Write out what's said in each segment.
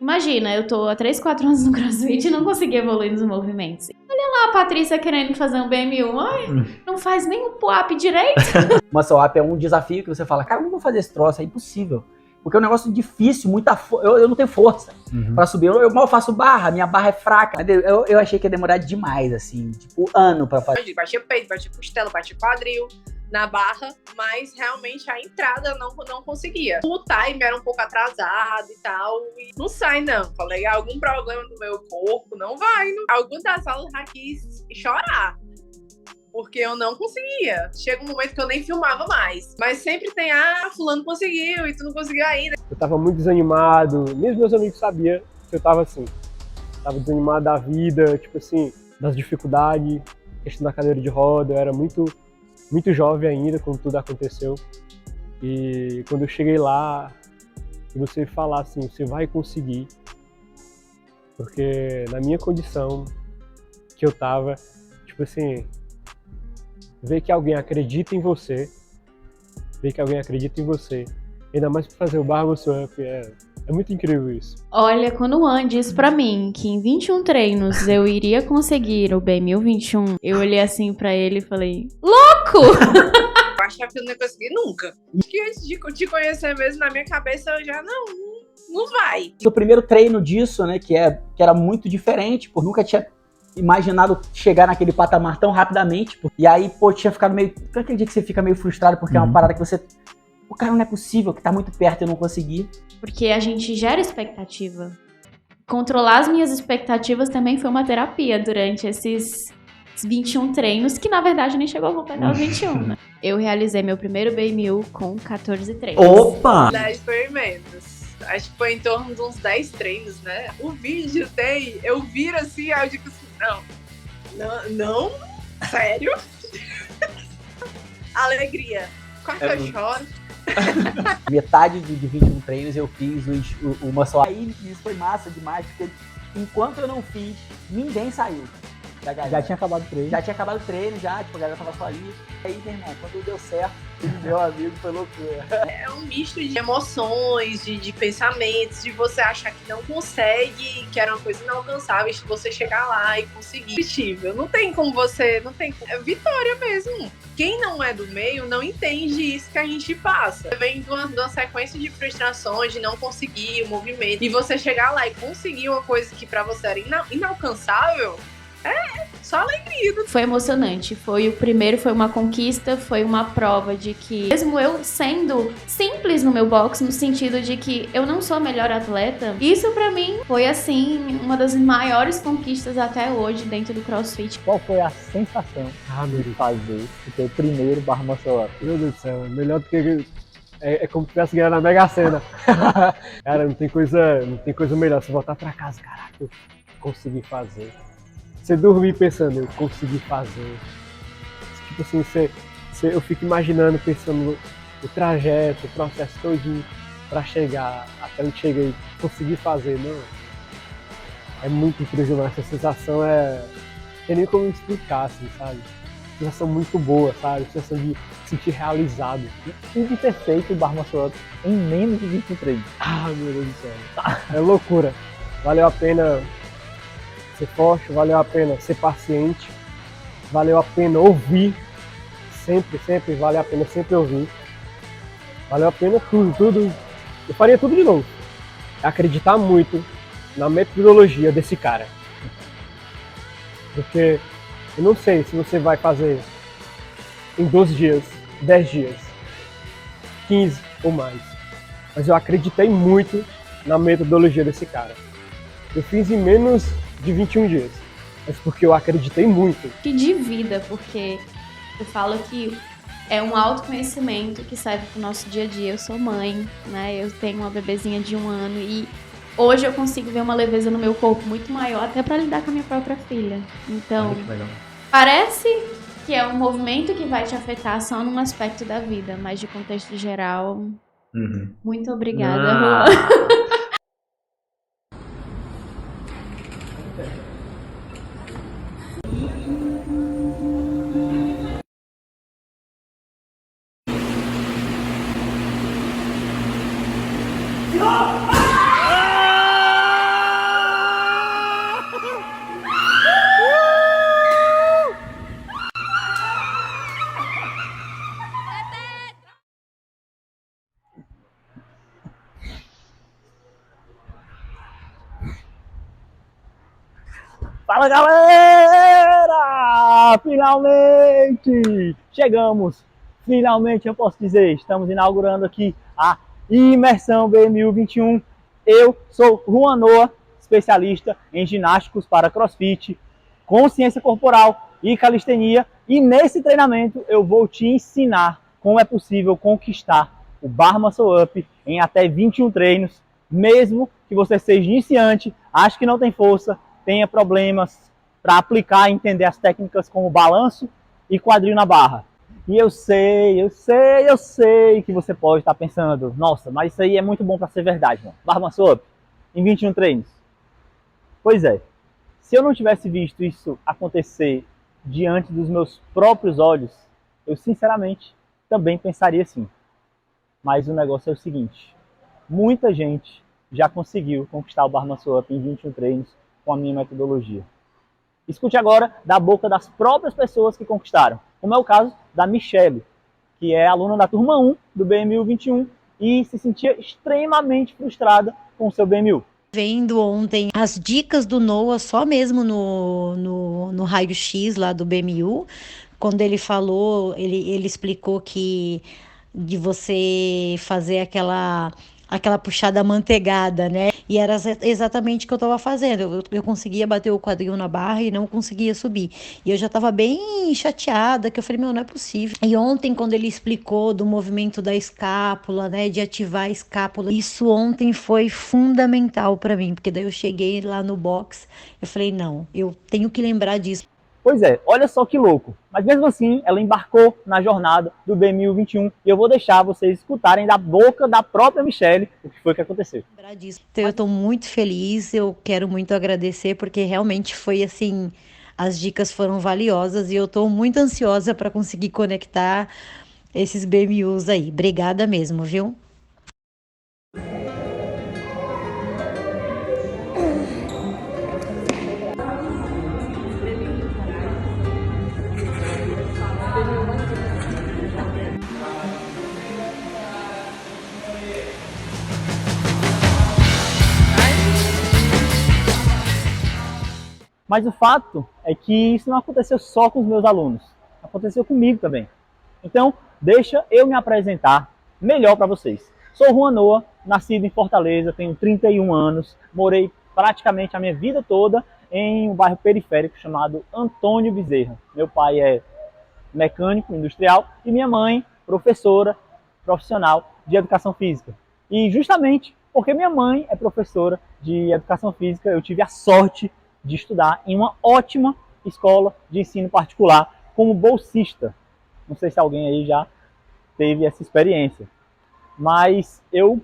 Imagina, eu tô há 3, 4 anos no CrossFit e não consegui evoluir nos movimentos. Olha lá a Patrícia querendo fazer um BM1. Ai, não faz nem um pull-up direito. Muscle Up é um desafio que você fala, cara, como eu vou fazer esse troço? É impossível. Porque é um negócio difícil, eu não tenho força pra subir. Eu mal faço barra, minha barra é fraca. Eu achei que ia demorar demais, assim, tipo, ano pra fazer. Batia peito, batia costela, batia quadril na barra, mas realmente a entrada não conseguia. O time era um pouco atrasado e tal, e não sai não. Falei, algum problema no meu corpo, não vai. Algum das aulas já quis chorar. Porque eu não conseguia. Chega um momento que eu nem filmava mais. Mas sempre tem, fulano conseguiu e tu não conseguiu ainda. Eu tava muito desanimado. Mesmo meus amigos sabiam que eu tava assim. Tava desanimado da vida, tipo assim, das dificuldades, questão da cadeira de roda. Eu era muito jovem ainda quando tudo aconteceu. E quando eu cheguei lá, e você falar assim, você vai conseguir. Porque na minha condição que eu tava, tipo assim, ver que alguém acredita em você, ainda mais pra fazer o Barra Muscle Up, é muito incrível isso. Olha, quando o An disse pra mim que em 21 treinos eu iria conseguir o B1021, eu olhei assim pra ele e falei, louco! Eu achava que eu não ia conseguir nunca. Acho que antes de te conhecer mesmo, na minha cabeça eu já, não vai. O primeiro treino disso, né, que era muito diferente, porque nunca tinha imaginado chegar naquele patamar tão rapidamente. E aí, tinha ficado meio... Aquele dia que você fica meio frustrado, porque é uma parada que você... O cara, não é possível, que tá muito perto e eu não consegui. Porque a gente gera expectativa. Controlar as minhas expectativas também foi uma terapia durante esses 21 treinos, que na verdade nem chegou a completar os 21, né? Eu realizei meu primeiro BMU com 14 treinos. Opa! 10 experimentos. Acho que foi em torno de uns 10 treinos, né? O vídeo tem... Eu viro assim, aí eu digo assim, não, sério? Alegria. Quase eu choro. Metade de 21 treinos eu fiz o Muscle Up. Aí isso foi massa demais, porque enquanto eu não fiz, ninguém saiu. Já tinha acabado o treino. Tipo, a galera tava só ali. Aí, meu irmão, quando deu certo, meu amigo, foi loucura. É um misto de emoções, de pensamentos, de você achar que não consegue, que era uma coisa inalcançável, de você chegar lá e conseguir. Não tem como você... É vitória mesmo. Quem não é do meio não entende isso que a gente passa. Vem de uma sequência de frustrações, de não conseguir o movimento. E você chegar lá e conseguir uma coisa que pra você era inalcançável... Só alegria. Foi emocionante. Foi uma conquista, foi uma prova de que, mesmo eu sendo simples no meu box, no sentido de que eu não sou a melhor atleta, isso pra mim foi, assim, uma das maiores conquistas até hoje dentro do CrossFit. Qual foi a sensação de fazer o teu primeiro Barra Muscle Up? Meu Deus do céu, melhor do que... É como se tivesse ganhado na Mega Sena. Cara, não tem coisa melhor. Você voltar pra casa, caraca, eu consegui fazer. Você dormir pensando, eu consegui fazer. Tipo assim, eu fico imaginando, pensando no trajeto, o processo todinho pra chegar, até onde cheguei, conseguir fazer, não. É muito impressionante, essa sensação não tem nem como explicar, assim, sabe? Sensação muito boa, sabe? Sensação de se sentir realizado. E de ter feito o Barra Muscle Up em menos de 23. Meu Deus do céu. É loucura. Valeu a pena ser forte, valeu a pena ser paciente, valeu a pena ouvir, sempre valeu a pena sempre ouvir, valeu a pena tudo, eu faria tudo de novo, acreditar muito na metodologia desse cara, porque eu não sei se você vai fazer em 12 dias, 10 dias, 15 ou mais, mas eu acreditei muito na metodologia desse cara. Eu fiz em menos de 21 dias, mas porque eu acreditei muito. Que de vida, porque eu falo que é um autoconhecimento que serve pro nosso dia a dia. Eu sou mãe, né? Eu tenho uma bebezinha de 1 ano e hoje eu consigo ver uma leveza no meu corpo muito maior, até para lidar com a minha própria filha. Então, parece que é um movimento que vai te afetar só num aspecto da vida, mas de contexto geral, muito obrigada, Juan. Fala galera! Finalmente chegamos! Finalmente eu posso dizer, estamos inaugurando aqui a Imersão BMU 21. Eu sou Juan Noah, especialista em ginásticos para CrossFit, consciência corporal e calistenia. E nesse treinamento eu vou te ensinar como é possível conquistar o Bar Muscle Up em até 21 treinos, mesmo que você seja iniciante, ache que não tem força, tenha problemas para aplicar e entender as técnicas como balanço e quadril na barra. E eu sei que você pode estar pensando, nossa, mas isso aí é muito bom para ser verdade, mano. Bar Muscle Up em 21 treinos. Pois é, se eu não tivesse visto isso acontecer diante dos meus próprios olhos, eu sinceramente também pensaria assim. Mas o negócio é o seguinte, muita gente já conseguiu conquistar o Bar Muscle Up em 21 treinos com a minha metodologia. Escute agora da boca das próprias pessoas que conquistaram, como é o caso da Michelle, que é aluna da turma 1 do BMU 21 e se sentia extremamente frustrada com o seu BMU. Vendo ontem as dicas do Noah só mesmo no raio-x lá do BMU, quando ele falou, ele explicou que de você fazer aquela puxada manteigada, né? E era exatamente o que eu tava fazendo. Eu conseguia bater o quadril na barra e não conseguia subir. E eu já tava bem chateada, que eu falei, meu, não é possível. E ontem, quando ele explicou do movimento da escápula, né, de ativar a escápula, isso ontem foi fundamental para mim, porque daí eu cheguei lá no box, eu falei, não, eu tenho que lembrar disso. Pois é, olha só que louco. Mas mesmo assim, ela embarcou na jornada do BMU 21 e eu vou deixar vocês escutarem da boca da própria Michelle o que foi que aconteceu. Então eu tô muito feliz, eu quero muito agradecer porque realmente foi assim, as dicas foram valiosas e eu tô muito ansiosa para conseguir conectar esses BMUs aí. Obrigada mesmo, viu? Mas o fato é que isso não aconteceu só com os meus alunos, aconteceu comigo também. Então, deixa eu me apresentar melhor para vocês. Sou Juan Noah, nascido em Fortaleza, tenho 31 anos, morei praticamente a minha vida toda em um bairro periférico chamado Antônio Bezerra. Meu pai é mecânico industrial e minha mãe, professora profissional de educação física. E justamente porque minha mãe é professora de educação física, eu tive a sorte de estudar em uma ótima escola de ensino particular como bolsista. Não sei se alguém aí já teve essa experiência, mas eu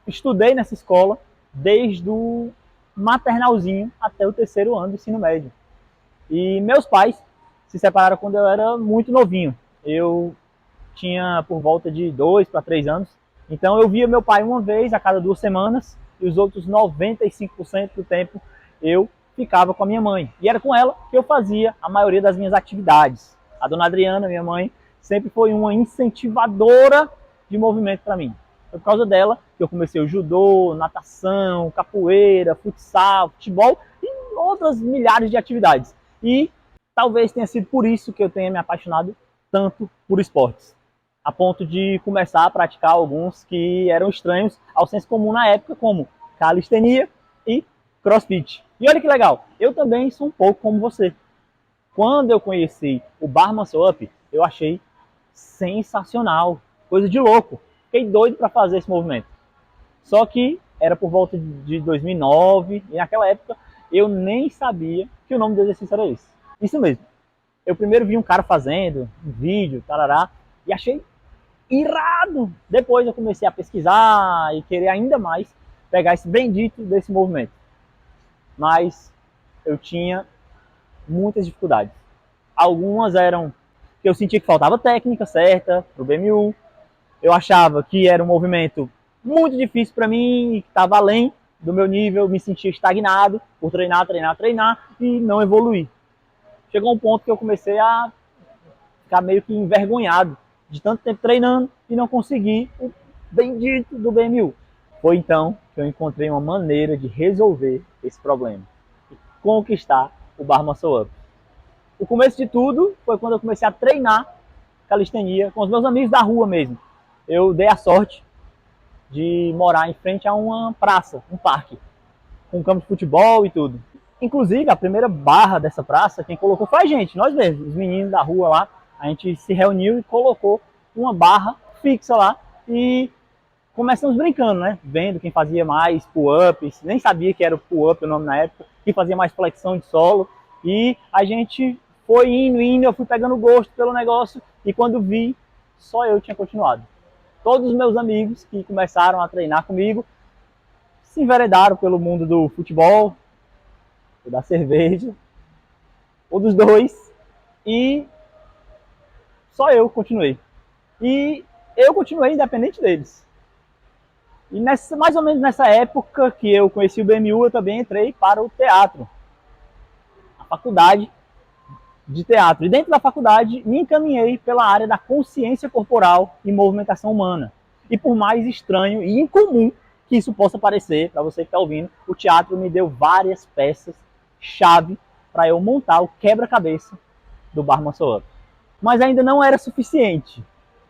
estudei nessa escola desde o maternalzinho até o 3º ano do ensino médio. E meus pais se separaram quando eu era muito novinho. Eu tinha por volta de 2 para 3 anos. Então eu via meu pai uma vez a cada 2 semanas e os outros 95% do tempo eu ficava com a minha mãe. E era com ela que eu fazia a maioria das minhas atividades. A dona Adriana, minha mãe, sempre foi uma incentivadora de movimento para mim. Foi por causa dela que eu comecei o judô, natação, capoeira, futsal, futebol e outras milhares de atividades. E talvez tenha sido por isso que eu tenha me apaixonado tanto por esportes, a ponto de começar a praticar alguns que eram estranhos ao senso comum na época, como calistenia e CrossFit. E olha que legal, eu também sou um pouco como você. Quando eu conheci o Bar Muscle Up, eu achei sensacional, coisa de louco. Fiquei doido para fazer esse movimento. Só que era por volta de 2009 e naquela época eu nem sabia que o nome do exercício era esse. Isso mesmo. Eu primeiro vi um cara fazendo um vídeo, tarará, e achei irado. Depois eu comecei a pesquisar e querer ainda mais pegar esse bendito desse movimento. Mas eu tinha muitas dificuldades. Algumas eram que eu sentia que faltava técnica certa para o BMU. Eu achava que era um movimento muito difícil para mim e que estava além do meu nível. Me sentia estagnado por treinar e não evoluir. Chegou um ponto que eu comecei a ficar meio que envergonhado de tanto tempo treinando e não conseguir o bendito do BMU. Foi então que eu encontrei uma maneira de resolver esse problema e conquistar o Bar Muscle Up. O começo de tudo foi quando eu comecei a treinar calistenia com os meus amigos da rua mesmo. Eu dei a sorte de morar em frente a uma praça, um parque, com um campo de futebol e tudo. Inclusive, a primeira barra dessa praça, quem colocou foi a gente, nós mesmos, os meninos da rua lá. A gente se reuniu e colocou uma barra fixa lá e começamos brincando, né? Vendo quem fazia mais pull-ups, nem sabia que era o pull-up o nome na época, quem fazia mais flexão de solo. E a gente foi indo, eu fui pegando gosto pelo negócio e quando vi, só eu tinha continuado. Todos os meus amigos que começaram a treinar comigo se enveredaram pelo mundo do futebol, da cerveja, ou dos dois, e só eu continuei. E eu continuei independente deles. E mais ou menos nessa época que eu conheci o BMU, eu também entrei para o teatro, a faculdade de teatro. E dentro da faculdade me encaminhei pela área da consciência corporal e movimentação humana. E por mais estranho e incomum que isso possa parecer, para você que está ouvindo, o teatro me deu várias peças-chave para eu montar o quebra-cabeça do Bar Muscle Up. Mas ainda não era suficiente.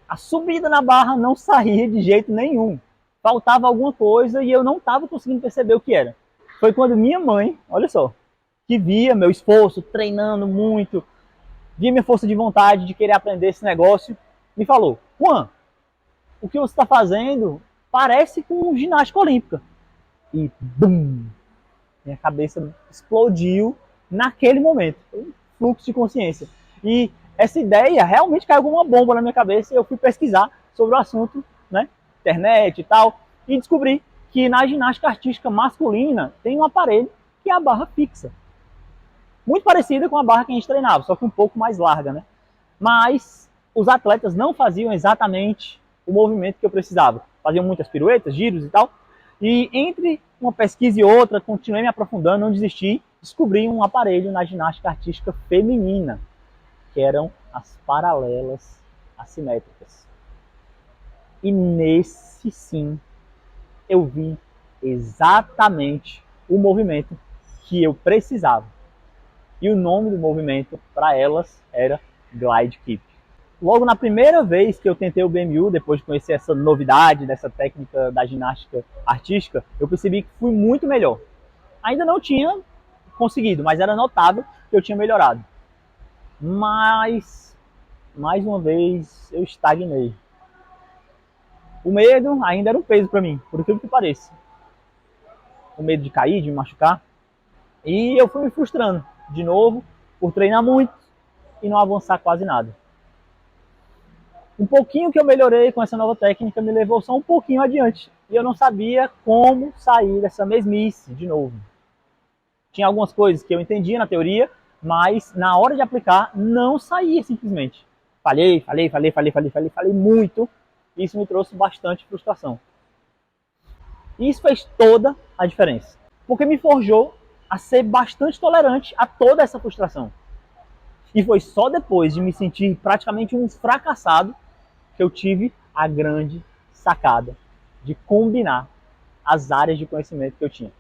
A subida na barra não saía de jeito nenhum. Faltava alguma coisa e eu não estava conseguindo perceber o que era. Foi quando minha mãe, olha só, que via meu esforço, treinando muito, via minha força de vontade de querer aprender esse negócio, me falou: Juan, o que você está fazendo parece com ginástica olímpica. E bum! Minha cabeça explodiu naquele momento. Foi um fluxo de consciência. E essa ideia realmente caiu como uma bomba na minha cabeça e eu fui pesquisar sobre o assunto, né? Internet e tal, e descobri que na ginástica artística masculina tem um aparelho que é a barra fixa. Muito parecida com a barra que a gente treinava, só que um pouco mais larga, né? Mas os atletas não faziam exatamente o movimento que eu precisava. Faziam muitas piruetas, giros e tal. E entre uma pesquisa e outra, continuei me aprofundando, não desisti, descobri um aparelho na ginástica artística feminina, que eram as paralelas assimétricas. E nesse sim, eu vi exatamente o movimento que eu precisava. E o nome do movimento para elas era Glide Keep. Logo na primeira vez que eu tentei o BMU, depois de conhecer essa novidade dessa técnica da ginástica artística, eu percebi que fui muito melhor. Ainda não tinha conseguido, mas era notável que eu tinha melhorado. Mas, mais uma vez, eu estagnei. O medo ainda era um peso para mim, por aquilo que pareça. O medo de cair, de me machucar. E eu fui me frustrando de novo por treinar muito e não avançar quase nada. Um pouquinho que eu melhorei com essa nova técnica me levou só um pouquinho adiante. E eu não sabia como sair dessa mesmice de novo. Tinha algumas coisas que eu entendia na teoria, mas na hora de aplicar não saía simplesmente. Falhei muito. Isso me trouxe bastante frustração. E isso fez toda a diferença. Porque me forjou a ser bastante tolerante a toda essa frustração. E foi só depois de me sentir praticamente um fracassado que eu tive a grande sacada de combinar as áreas de conhecimento que eu tinha.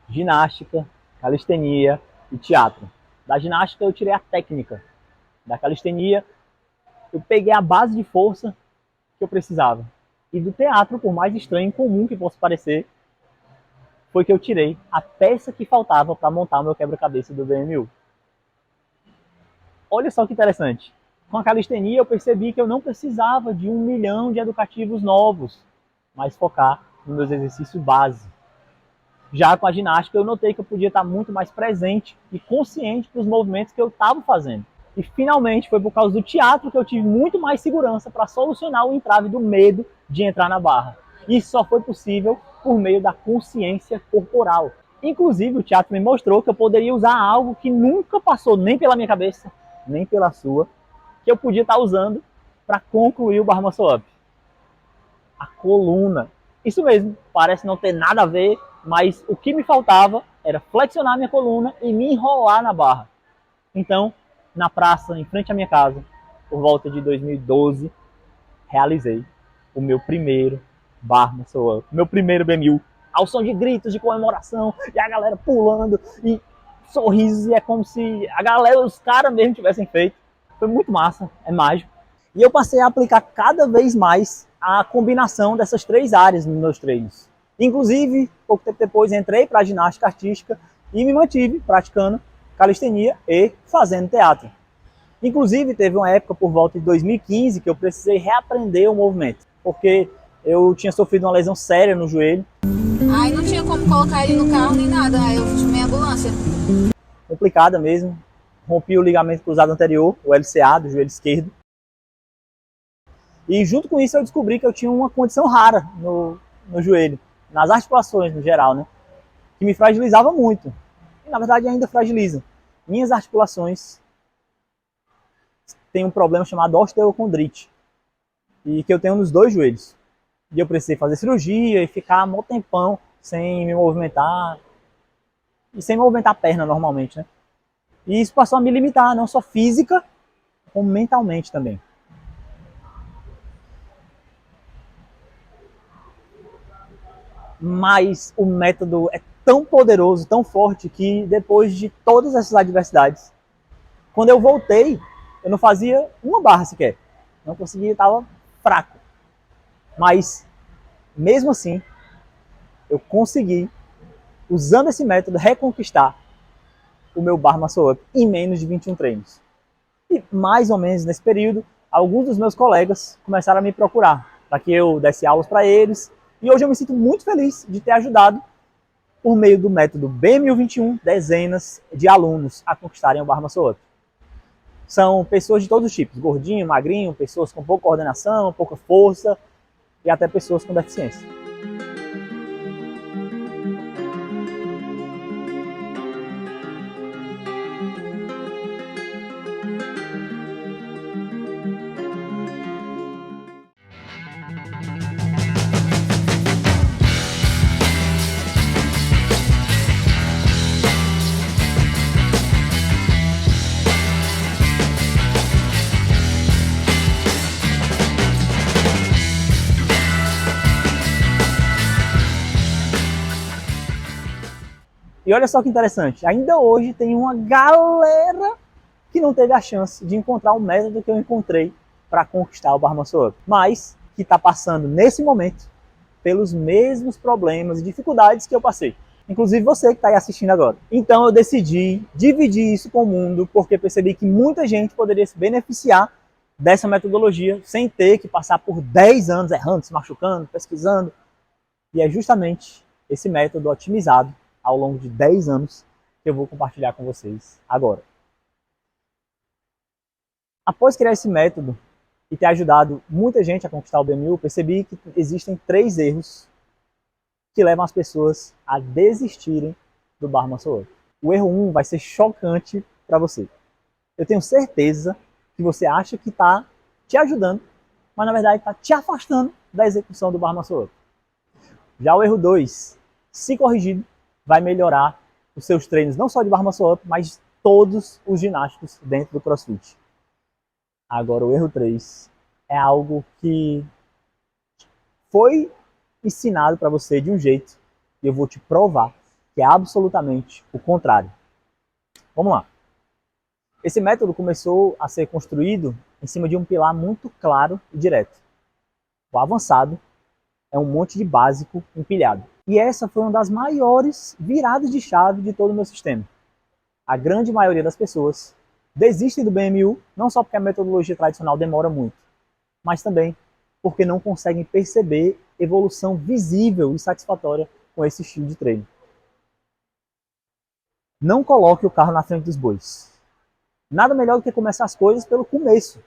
Ginástica, calistenia e teatro. Da ginástica eu tirei a técnica. Da calistenia eu peguei a base de força que eu precisava. E do teatro, por mais estranho e incomum que possa parecer, foi que eu tirei a peça que faltava para montar o meu quebra-cabeça do BMU. Olha só que interessante. Com a calistenia eu percebi que eu não precisava de 1 milhão de educativos novos, mas focar nos meus exercícios base. Já com a ginástica eu notei que eu podia estar muito mais presente e consciente dos movimentos que eu estava fazendo. E finalmente foi por causa do teatro que eu tive muito mais segurança para solucionar o entrave do medo de entrar na barra. Isso só foi possível por meio da consciência corporal. Inclusive o teatro me mostrou que eu poderia usar algo que nunca passou nem pela minha cabeça, nem pela sua, que eu podia estar usando para concluir o Bar Muscle Up. A coluna. Isso mesmo, parece não ter nada a ver, mas o que me faltava era flexionar minha coluna e me enrolar na barra. Então, na praça, em frente à minha casa, por volta de 2012, realizei o meu primeiro Bar Muscle Up, meu primeiro BMU, ao som de gritos de comemoração, e a galera pulando, e sorrisos e é como se a galera, os caras mesmo tivessem feito. Foi muito massa, é mágico. E eu passei a aplicar cada vez mais a combinação dessas 3 áreas nos meus treinos. Inclusive, pouco tempo depois, entrei para a ginástica artística e me mantive praticando calistenia e fazendo teatro. Inclusive, teve uma época por volta de 2015 que eu precisei reaprender o movimento, porque eu tinha sofrido uma lesão séria no joelho. Aí não tinha como colocar ele no carro nem nada, aí eu chamei a ambulância. Complicada mesmo. Rompi o ligamento cruzado anterior, o LCA, do joelho esquerdo. E junto com isso eu descobri que eu tinha uma condição rara no joelho, nas articulações no geral, né? Que me fragilizava muito. E na verdade ainda fragiliza. Minhas articulações têm um problema chamado osteocondrite, e que eu tenho nos 2 joelhos. E eu precisei fazer cirurgia e ficar um tempão sem me movimentar, e sem movimentar a perna normalmente, né? E isso passou a me limitar, não só física, como mentalmente também. Mas o método é tão poderoso, tão forte, que depois de todas essas adversidades, quando eu voltei, eu não fazia uma barra sequer. Não conseguia, estava fraco. Mas, mesmo assim, eu consegui, usando esse método, reconquistar o meu bar muscle up em menos de 21 treinos. E mais ou menos nesse período, alguns dos meus colegas começaram a me procurar para que eu desse aulas para eles. E hoje eu me sinto muito feliz de ter ajudado, por meio do método B1021, dezenas de alunos a conquistarem o bar muscle up. São pessoas de todos os tipos, gordinho, magrinho, pessoas com pouca coordenação, pouca força e até pessoas com deficiência. E olha só que interessante, ainda hoje tem uma galera que não teve a chance de encontrar o método que eu encontrei para conquistar o bar muscle up, mas que está passando nesse momento pelos mesmos problemas e dificuldades que eu passei. Inclusive você que está aí assistindo agora. Então eu decidi dividir isso com o mundo, porque percebi que muita gente poderia se beneficiar dessa metodologia sem ter que passar por 10 anos errando, se machucando, pesquisando. E é justamente esse método otimizado ao longo de 10 anos que eu vou compartilhar com vocês agora. Após criar esse método e ter ajudado muita gente a conquistar o BMU, percebi que existem 3 erros que levam as pessoas a desistirem do bar muscle up. O erro 1 vai ser chocante para você. Eu tenho certeza que você acha que está te ajudando, mas na verdade está te afastando da execução do bar muscle up. Já o erro 2, se corrigido, vai melhorar os seus treinos, não só de bar muscle up, mas todos os ginásticos dentro do CrossFit. Agora, o erro 3 é algo que foi ensinado para você de um jeito e eu vou te provar que é absolutamente o contrário. Vamos lá. Esse método começou a ser construído em cima de um pilar muito claro e direto. O avançado é um monte de básico empilhado. E essa foi uma das maiores viradas de chave de todo o meu sistema. A grande maioria das pessoas desistem do BMU, não só porque a metodologia tradicional demora muito, mas também porque não conseguem perceber evolução visível e satisfatória com esse estilo de treino. Não coloque o carro na frente dos bois. Nada melhor do que começar as coisas pelo começo.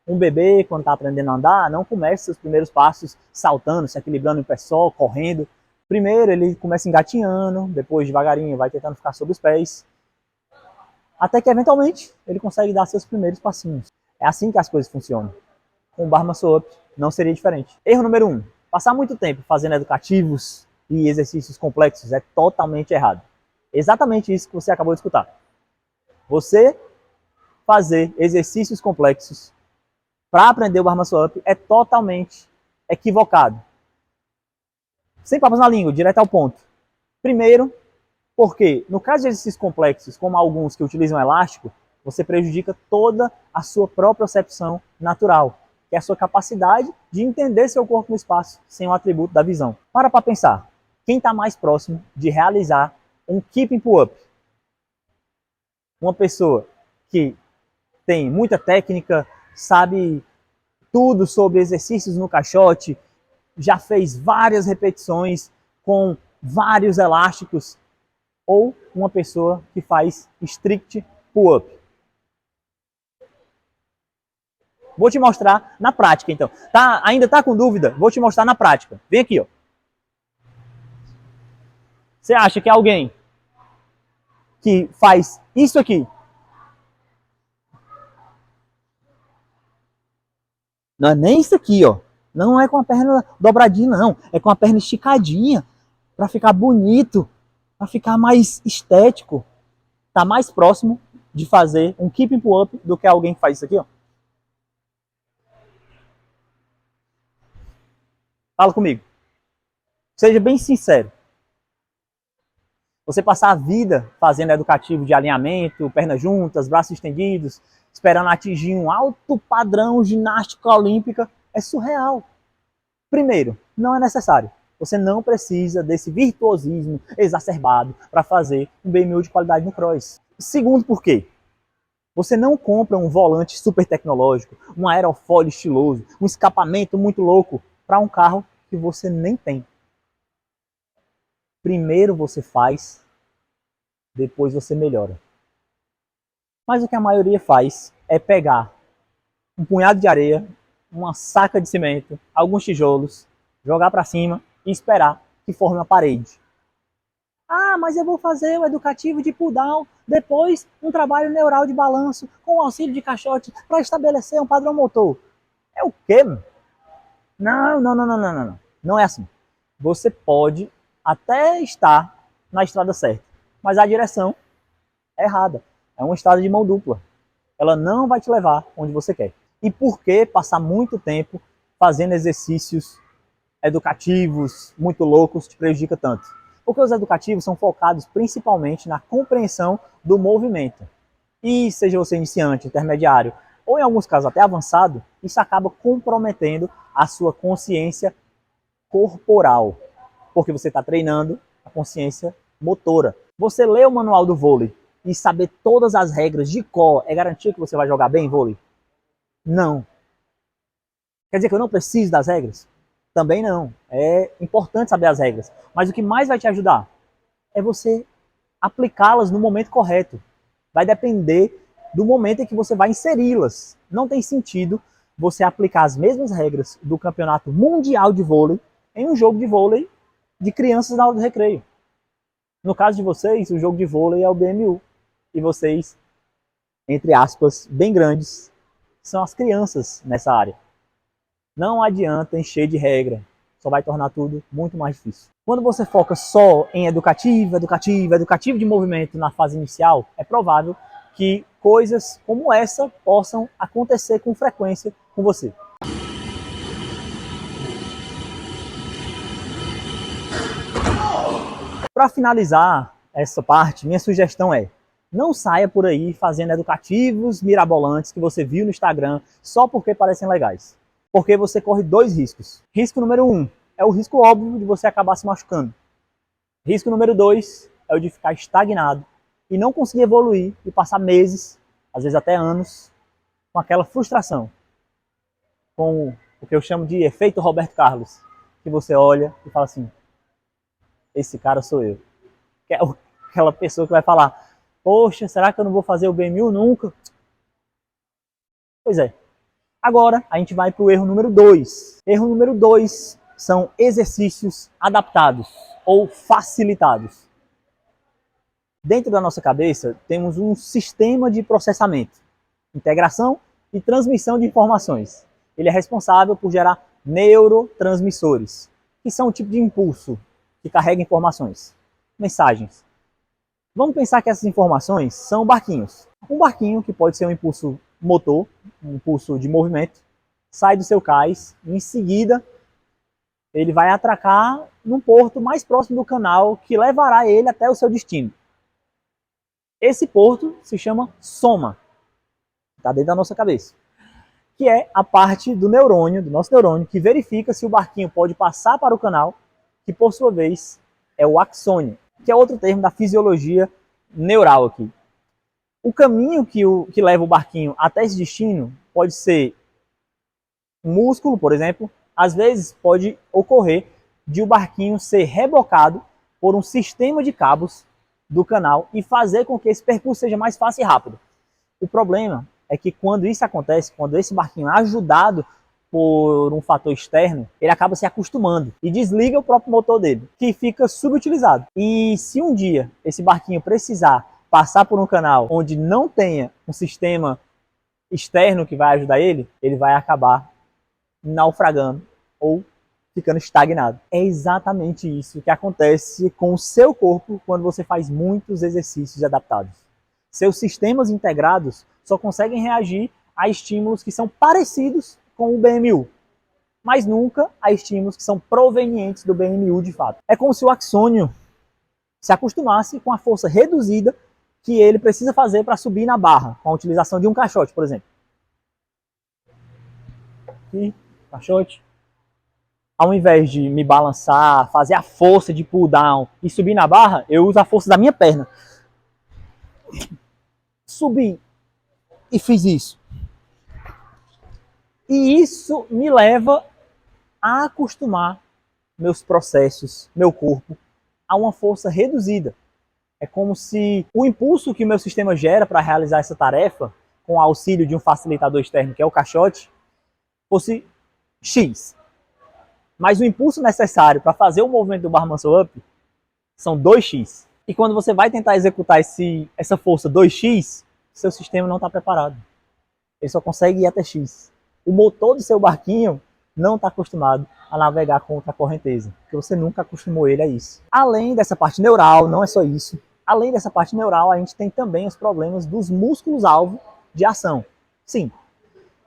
Um bebê, quando está aprendendo a andar, não comece seus primeiros passos saltando, se equilibrando em pé só, correndo. Primeiro ele começa engatinhando, depois devagarinho vai tentando ficar sobre os pés, até que eventualmente ele consegue dar seus primeiros passinhos. É assim que as coisas funcionam. Com o bar muscle up não seria diferente. Erro número 1. Passar muito tempo fazendo educativos e exercícios complexos é totalmente errado. Exatamente isso que você acabou de escutar. Você fazer exercícios complexos para aprender o bar muscle up é totalmente equivocado. Sem papas na língua, direto ao ponto. Primeiro, Porque no caso de exercícios complexos, como alguns que utilizam elástico, você prejudica toda a sua propriocepção natural, que é a sua capacidade de entender seu corpo no espaço sem o atributo da visão. Para pensar, quem está mais próximo de realizar um keeping pull-up? Uma pessoa que tem muita técnica, sabe tudo sobre exercícios no caixote, já fez várias repetições com vários elásticos, ou uma pessoa que faz strict pull-up. Vou te mostrar na prática, então. Ainda tá com dúvida? Vou te mostrar na prática. Vem aqui, ó. Você acha que alguém que faz isso aqui não é nem isso aqui, ó. Não é com a perna dobradinha, não. É com a perna esticadinha, para ficar bonito, para ficar mais estético. Tá mais próximo de fazer um keeping pull-up do que alguém que faz isso aqui, ó. Fala comigo. Seja bem sincero. Você passar a vida fazendo educativo de alinhamento, pernas juntas, braços estendidos, esperando atingir um alto padrão ginástica olímpica, é surreal. Primeiro, não é necessário. Você não precisa desse virtuosismo exacerbado para fazer um BMU de qualidade no cross. Segundo, por quê? Você não compra um volante super tecnológico, um aerofólio estiloso, um escapamento muito louco para um carro que você nem tem. Primeiro você faz, depois você melhora. Mas o que a maioria faz é pegar um punhado de areia, uma saca de cimento, alguns tijolos, jogar para cima e esperar que forme uma parede. Ah, mas eu vou fazer o educativo de pull down, depois um trabalho neural de balanço com o auxílio de caixote para estabelecer um padrão motor. É o quê? Não. Não é assim. Você pode até estar na estrada certa, mas a direção é errada. É uma estrada de mão dupla. Ela não vai te levar onde você quer. E por que passar muito tempo fazendo exercícios educativos muito loucos te prejudica tanto? Porque os educativos são focados principalmente na compreensão do movimento. E seja você iniciante, intermediário, ou em alguns casos até avançado, isso acaba comprometendo a sua consciência corporal. Porque você está treinando a consciência motora. Você lê o manual do vôlei e saber todas as regras de cor é garantia que você vai jogar bem vôlei? Não. Quer dizer que eu não preciso das regras? Também não. É importante saber as regras. Mas o que mais vai te ajudar é você aplicá-las no momento correto. Vai depender do momento em que você vai inseri-las. Não tem sentido você aplicar as mesmas regras do campeonato mundial de vôlei em um jogo de vôlei de crianças na aula do recreio. No caso de vocês, o jogo de vôlei é o BMU. E vocês, entre aspas, bem grandes, são as crianças nessa área. Não adianta encher de regra. Só vai tornar tudo muito mais difícil. Quando você foca só em educativo de movimento na fase inicial, é provável que coisas como essa possam acontecer com frequência com você. Para finalizar essa parte, minha sugestão é: não saia por aí fazendo educativos mirabolantes que você viu no Instagram só porque parecem legais. Porque você corre dois riscos. Risco número 1 é o risco óbvio de você acabar se machucando. Risco número 2 é o de ficar estagnado e não conseguir evoluir e passar meses, às vezes até anos, com aquela frustração. Com o que eu chamo de efeito Roberto Carlos. Que você olha e fala assim: esse cara sou eu. Que é aquela pessoa que vai falar: poxa, será que eu não vou fazer o BMU nunca? Pois é. Agora, a gente vai para o erro número 2. Erro número 2 são exercícios adaptados ou facilitados. Dentro da nossa cabeça, temos um sistema de processamento, integração e transmissão de informações. Ele é responsável por gerar neurotransmissores, que são um tipo de impulso que carrega informações, mensagens. Vamos pensar que essas informações são barquinhos. Um barquinho que pode ser um impulso motor, um impulso de movimento, sai do seu cais e em seguida ele vai atracar num porto mais próximo do canal que levará ele até o seu destino. Esse porto se chama soma, está dentro da nossa cabeça, que é a parte do neurônio, do nosso neurônio, que verifica se o barquinho pode passar para o canal, que por sua vez é o axônio, que é outro termo da fisiologia neural aqui. O caminho que leva o barquinho até esse destino pode ser um músculo, por exemplo. Às vezes pode ocorrer de o barquinho ser rebocado por um sistema de cabos do canal e fazer com que esse percurso seja mais fácil e rápido. O problema é que quando isso acontece, quando esse barquinho é ajudado por um fator externo, ele acaba se acostumando e desliga o próprio motor dele, que fica subutilizado. E se um dia esse barquinho precisar passar por um canal onde não tenha um sistema externo que vai ajudar ele, ele vai acabar naufragando ou ficando estagnado. É exatamente isso que acontece com o seu corpo quando você faz muitos exercícios adaptados. Seus sistemas integrados só conseguem reagir a estímulos que são parecidos com o BMU, mas nunca a estímulos que são provenientes do BMU de fato. É como se o axônio se acostumasse com a força reduzida que ele precisa fazer para subir na barra, com a utilização de um caixote, por exemplo. Aqui, caixote. Ao invés de me balançar, fazer a força de pull down e subir na barra, eu uso a força da minha perna. Subi e fiz isso. E isso me leva a acostumar meus processos, meu corpo, a uma força reduzida. É como se o impulso que o meu sistema gera para realizar essa tarefa, com o auxílio de um facilitador externo, que é o caixote, fosse X. Mas o impulso necessário para fazer o movimento do bar muscle up são 2x. E quando você vai tentar executar essa força 2x, seu sistema não está preparado. Ele só consegue ir até x. O motor do seu barquinho não está acostumado a navegar contra a correnteza, porque você nunca acostumou ele a isso. Além dessa parte neural, não é só isso. Além dessa parte neural, a gente tem também os problemas dos músculos-alvo de ação. Sim,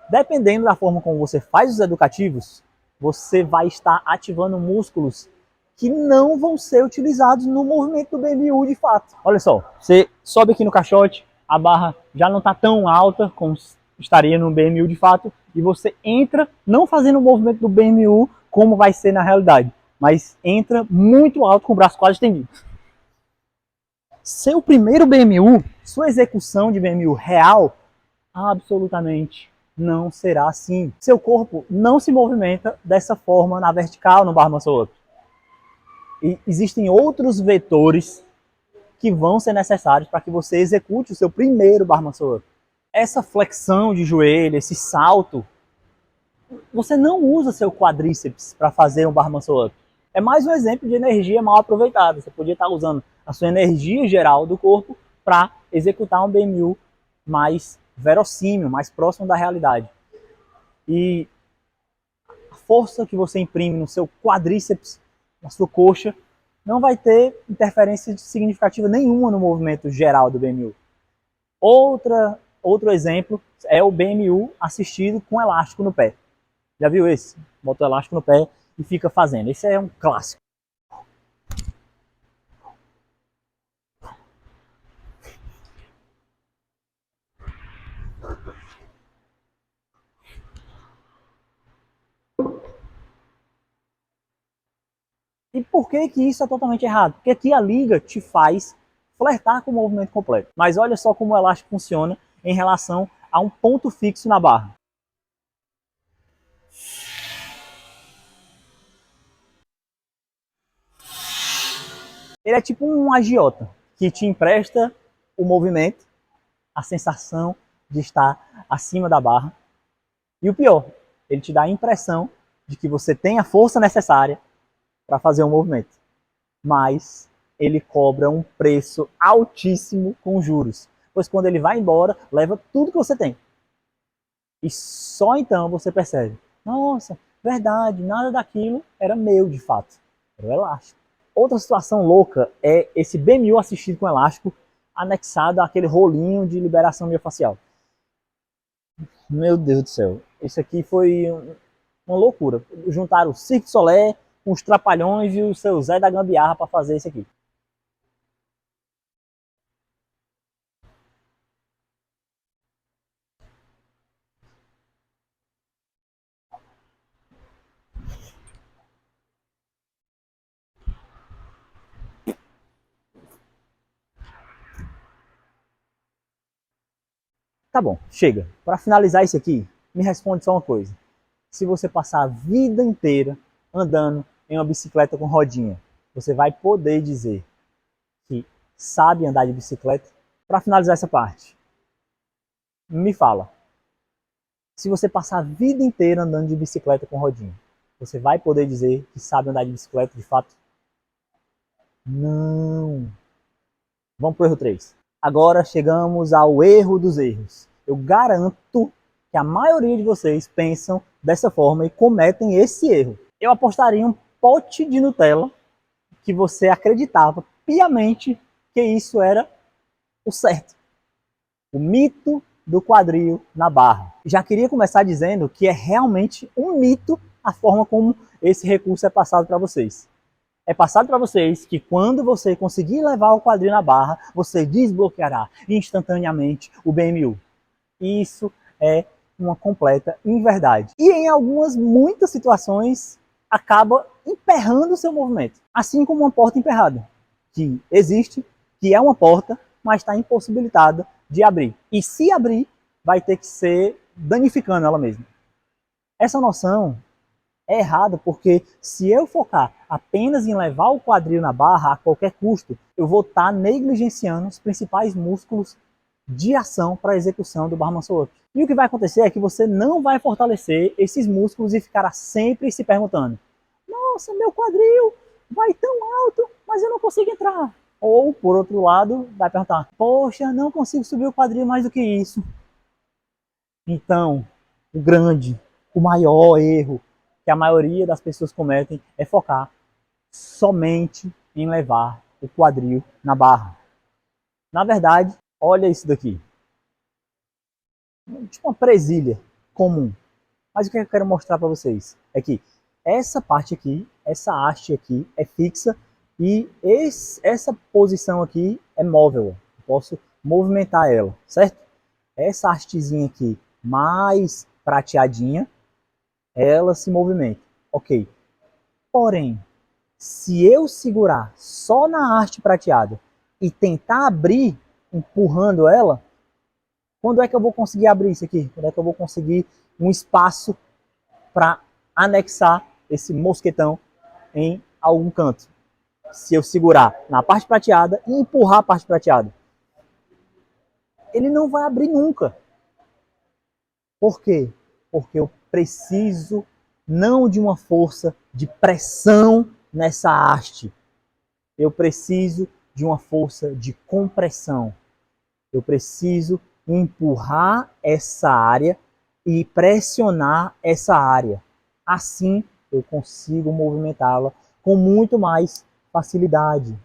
dependendo da forma como você faz os educativos, você vai estar ativando músculos que não vão ser utilizados no movimento do BMU de fato. Olha só, você sobe aqui no caixote, a barra já não está tão alta como estaria no BMU de fato, e você entra não fazendo o movimento do BMU como vai ser na realidade, mas entra muito alto com o braço quase estendido. Seu primeiro BMU, sua execução de BMU real, absolutamente não será assim. Seu corpo não se movimenta dessa forma na vertical no bar muscle up. E existem outros vetores que vão ser necessários para que você execute o seu primeiro bar muscle up. Essa flexão de joelho, esse salto, você não usa seu quadríceps para fazer um bar muscle up. É mais um exemplo de energia mal aproveitada. Você podia estar usando a sua energia geral do corpo para executar um BMU mais verossímil, mais próximo da realidade. E a força que você imprime no seu quadríceps, na sua coxa, não vai ter interferência significativa nenhuma no movimento geral do BMU. Outro exemplo é o BMU assistido com elástico no pé. Já viu esse? Bota o elástico no pé e fica fazendo. Esse é um clássico. E por que isso é totalmente errado? Porque aqui a liga te faz flertar com o movimento completo. Mas olha só como o elástico funciona em relação a um ponto fixo na barra. Ele é tipo um agiota que te empresta o movimento, a sensação de estar acima da barra. E o pior, ele te dá a impressão de que você tem a força necessária para fazer o movimento. Mas ele cobra um preço altíssimo com juros. Pois quando ele vai embora, leva tudo que você tem. E só então você percebe, nossa, verdade, nada daquilo era meu de fato. Era o elástico. Outra situação louca é esse BMU assistido com elástico anexado àquele rolinho de liberação miofascial. Meu Deus do céu, isso aqui foi uma loucura. Juntaram o Cirque du Soleil com os trapalhões e o seu Zé da Gambiarra para fazer isso aqui. Tá bom, chega. Para finalizar isso aqui, me responde só uma coisa. Se você passar a vida inteira andando em uma bicicleta com rodinha, você vai poder dizer que sabe andar de bicicleta? Para finalizar essa parte, me fala. Se você passar a vida inteira andando de bicicleta com rodinha, você vai poder dizer que sabe andar de bicicleta de fato? Não. Vamos para o erro 3. Agora chegamos ao erro dos erros. Eu garanto que a maioria de vocês pensam dessa forma e cometem esse erro. Eu apostaria um pote de Nutella que você acreditava piamente que isso era o certo. O mito do quadril na barra. Já queria começar dizendo que é realmente um mito a forma como esse recurso é passado para vocês. É passado para vocês que quando você conseguir levar o quadril na barra, você desbloqueará instantaneamente o BMU. Isso é uma completa inverdade. E em muitas situações, acaba emperrando o seu movimento. Assim como uma porta emperrada, que existe, que é uma porta, mas está impossibilitada de abrir. E se abrir, vai ter que ser danificando ela mesma. Essa noção é errada porque se eu focar apenas em levar o quadril na barra a qualquer custo, eu vou estar negligenciando os principais músculos de ação para a execução do Barra Muscle Up. E o que vai acontecer é que você não vai fortalecer esses músculos e ficará sempre se perguntando: nossa, meu quadril vai tão alto, mas eu não consigo entrar. Ou, por outro lado, vai perguntar: poxa, não consigo subir o quadril mais do que isso. Então, o maior erro que a maioria das pessoas cometem é focar somente em levar o quadril na barra. Na verdade, olha isso daqui. Tipo uma presilha comum. Mas o que eu quero mostrar para vocês é que essa parte aqui, essa haste aqui é fixa e essa posição aqui é móvel. Eu posso movimentar ela, certo? Essa hastezinha aqui mais prateadinha, ela se movimenta. Ok. Porém, se eu segurar só na haste prateada e tentar abrir empurrando ela, quando é que eu vou conseguir abrir isso aqui? Quando é que eu vou conseguir um espaço para anexar esse mosquetão em algum canto? Se eu segurar na parte prateada e empurrar a parte prateada, ele não vai abrir nunca. Por quê? Porque eu preciso não de uma força de pressão nessa haste. Eu preciso de uma força de compressão. Eu preciso empurrar essa área e pressionar essa área. Assim eu consigo movimentá-la com muito mais facilidade.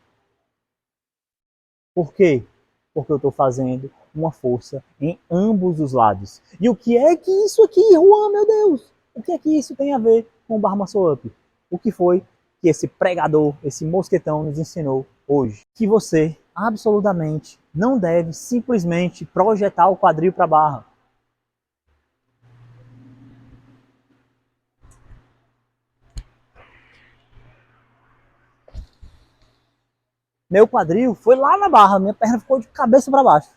Por quê? Porque eu estou fazendo uma força em ambos os lados. E o que é que isso aqui, Juan, meu Deus? O que é que isso tem a ver com o Barra Muscle Up? O que foi que esse pregador, esse mosquetão nos ensinou hoje? Que você absolutamente não deve simplesmente projetar o quadril para a barra. Meu quadril foi lá na barra, minha perna ficou de cabeça para baixo.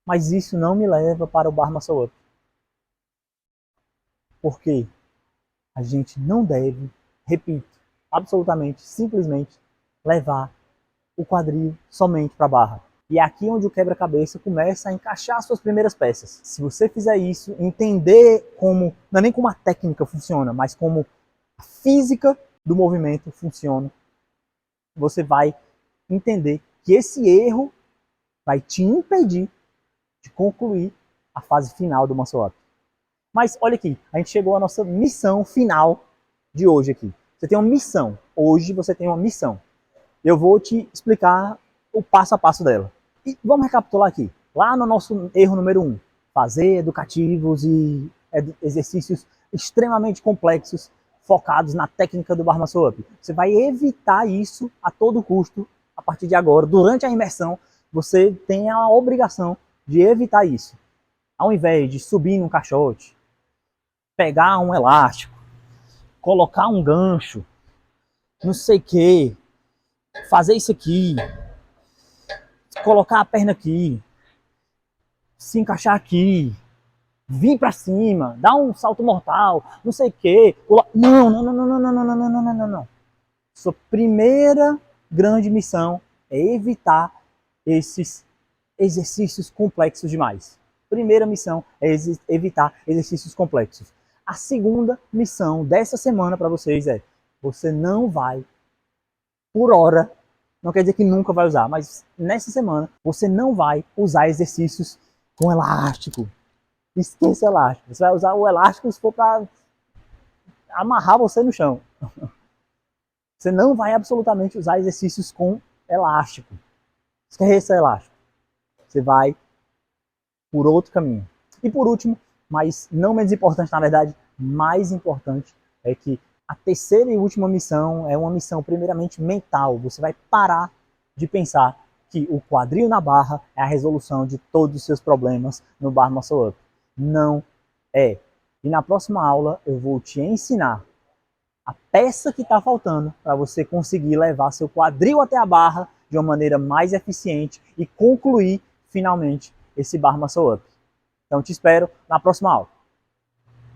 Mas isso não me leva para o Barra Muscle Up. Porque a gente não deve, repito, absolutamente, simplesmente levar o quadril somente para a barra. E é aqui onde o quebra-cabeça começa a encaixar suas primeiras peças. Se você fizer isso, entender como, não é nem como a técnica funciona, mas como a física do movimento funciona, você vai entender que esse erro vai te impedir de concluir a fase final do Muscle Up. Mas olha aqui, a gente chegou à nossa missão final de hoje aqui. Você tem uma missão. Hoje você tem uma missão. Eu vou te explicar o passo a passo dela. E vamos recapitular aqui. Lá no nosso erro número 1, fazer educativos e exercícios extremamente complexos focados na técnica do Bar Muscle Up. Você vai evitar isso a todo custo a partir de agora. Durante a imersão, você tem a obrigação de evitar isso. Ao invés de subir num caixote, pegar um elástico, colocar um gancho, não sei o que, fazer isso aqui, colocar a perna aqui, se encaixar aqui, vir pra cima, dar um salto mortal, não sei o que. Não. Sua primeira grande missão é evitar esses exercícios complexos demais. Primeira missão é evitar exercícios complexos. A segunda missão dessa semana para vocês é: você não vai, por hora, não quer dizer que nunca vai usar, mas nessa semana você não vai usar exercícios com elástico. Esqueça o elástico. Você vai usar o elástico se for para amarrar você no chão. Você não vai absolutamente usar exercícios com elástico. Esqueça elástico. Você vai por outro caminho. E por último, mas não menos importante, na verdade, mais importante, é que a terceira e última missão é uma missão primeiramente mental. Você vai parar de pensar que o quadril na barra é a resolução de todos os seus problemas no Bar Muscle Up. Não é. E na próxima aula eu vou te ensinar a peça que está faltando para você conseguir levar seu quadril até a barra de uma maneira mais eficiente e concluir finalmente esse Bar Muscle Up. Então te espero na próxima aula.